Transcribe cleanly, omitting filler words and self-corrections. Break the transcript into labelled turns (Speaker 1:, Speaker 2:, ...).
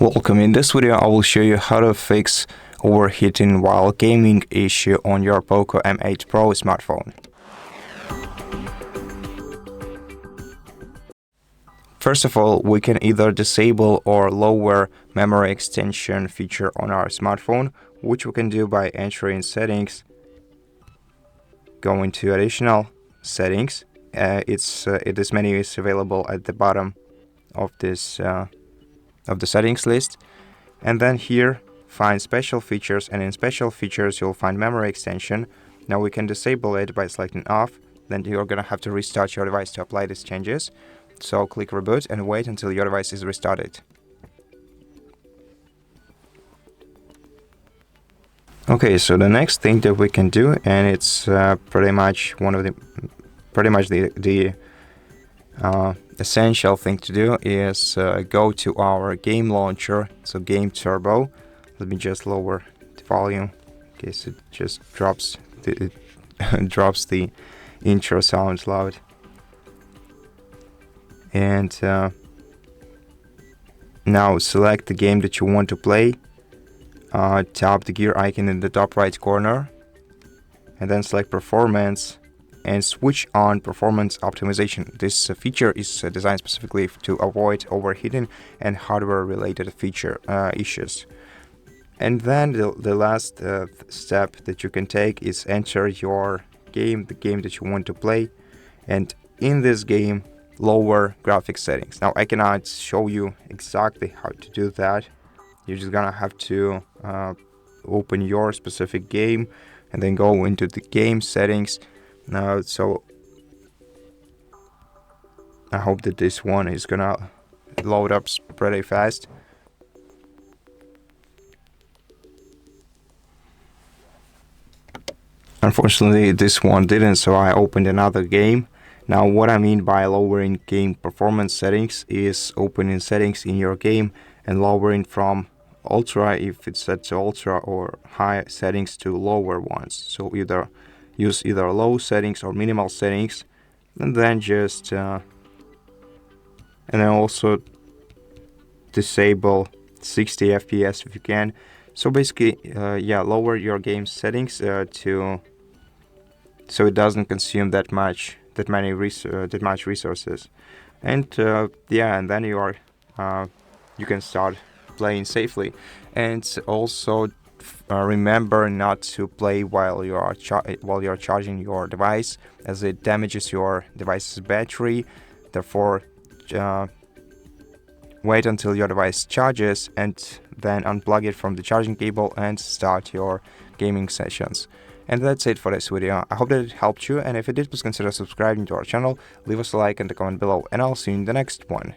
Speaker 1: Welcome. In this video I will show you how to fix overheating while gaming issue on your POCO M8 Pro smartphone. First of all, we can either disable or lower memory extension feature on our smartphone, which we can do by entering settings, going to additional settings. This menu is available at the bottom of this of the settings list, and then here find special features, and in special features you'll find memory extension. Now we can disable it by selecting off. Then you're gonna have to restart your device to apply these changes. So click Reboot and wait until your device is restarted. Okay, so the next thing that we can do, and it's pretty much the essential thing to do, is go to our game launcher, so Game Turbo. Let me just lower the volume in case it just drops the intro sounds loud. And now select the game that you want to play, tap the gear icon in the top right corner, and then select Performance and switch on Performance Optimization. This feature is designed specifically to avoid overheating and hardware-related feature issues. And then the last step that you can take is enter your game, the game that you want to play, and in this game, lower graphics settings. Now I cannot show you exactly how to do that. You're just gonna have to open your specific game and then go into the game settings. Now, so I hope that this one is gonna load up pretty fast. Unfortunately, this one didn't, so I opened another game. Now, what I mean by lowering game performance settings is opening settings in your game and lowering from ultra, if it's set to ultra, or high settings to lower ones. So use either low settings or minimal settings, and then just and then also disable 60 FPS if you can. So basically, lower your game settings so it doesn't consume that much resources, and and then you can start playing safely. And also remember not to play while you're charging your device, as it damages your device's battery. Therefore, wait until your device charges and then unplug it from the charging cable and start your gaming sessions. And that's it for this video. I hope that it helped you, and if it did, please consider subscribing to our channel, leave us a like and a comment below, and I'll see you in the next one.